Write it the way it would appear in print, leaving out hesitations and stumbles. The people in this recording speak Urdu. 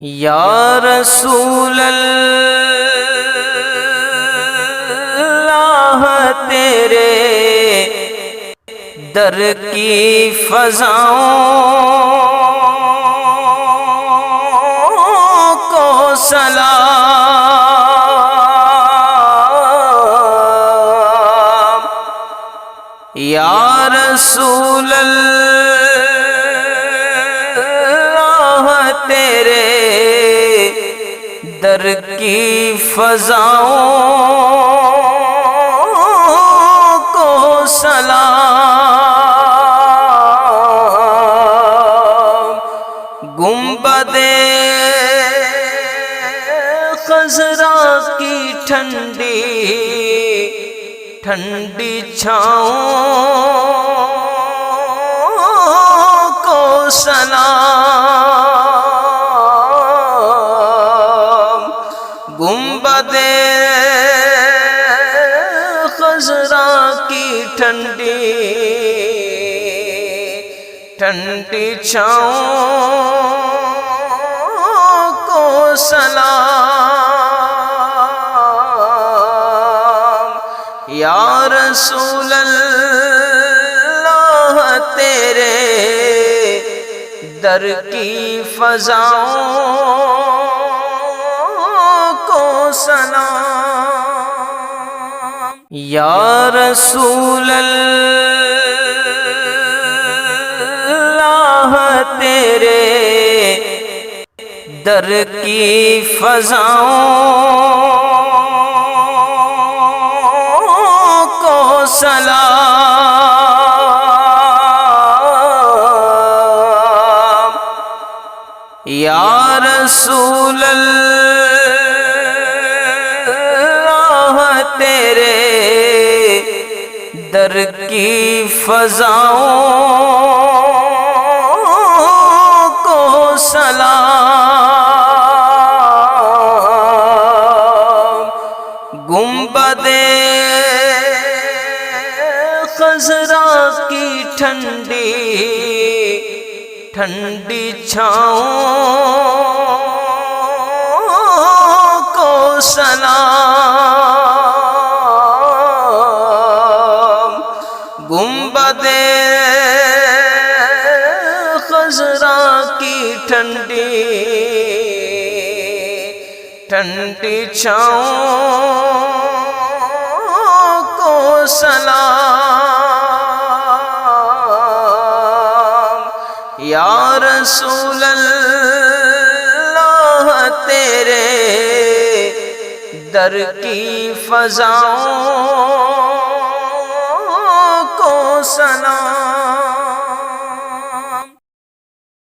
یا رسول اللہ تیرے در کی فضاؤں کو سلام، یا رسول اللہ تیرے در کی فضاؤں کو سلام، گنبد خضرا کی ٹھنڈی ٹھنڈی چھاؤں کو سلام، گنبد خضرا کی ٹھنڈی ٹھنڈی چھاؤں کو سلام، یا رسول اللہ تیرے در کی فضاؤں کو سلام، یا رسول اللہ تیرے در کی فضاؤں کو سلام، یا رسول اللہ تیرے در کی فضاؤں کو سلام، گنبد خضرا کی ٹھنڈی ٹھنڈی چھاؤں کو سلام، گنبد خضرا کی ٹھنڈی ٹھنڈی چھاؤں کو سلام، یا رسول اللہ تیرے در کی فضاؤں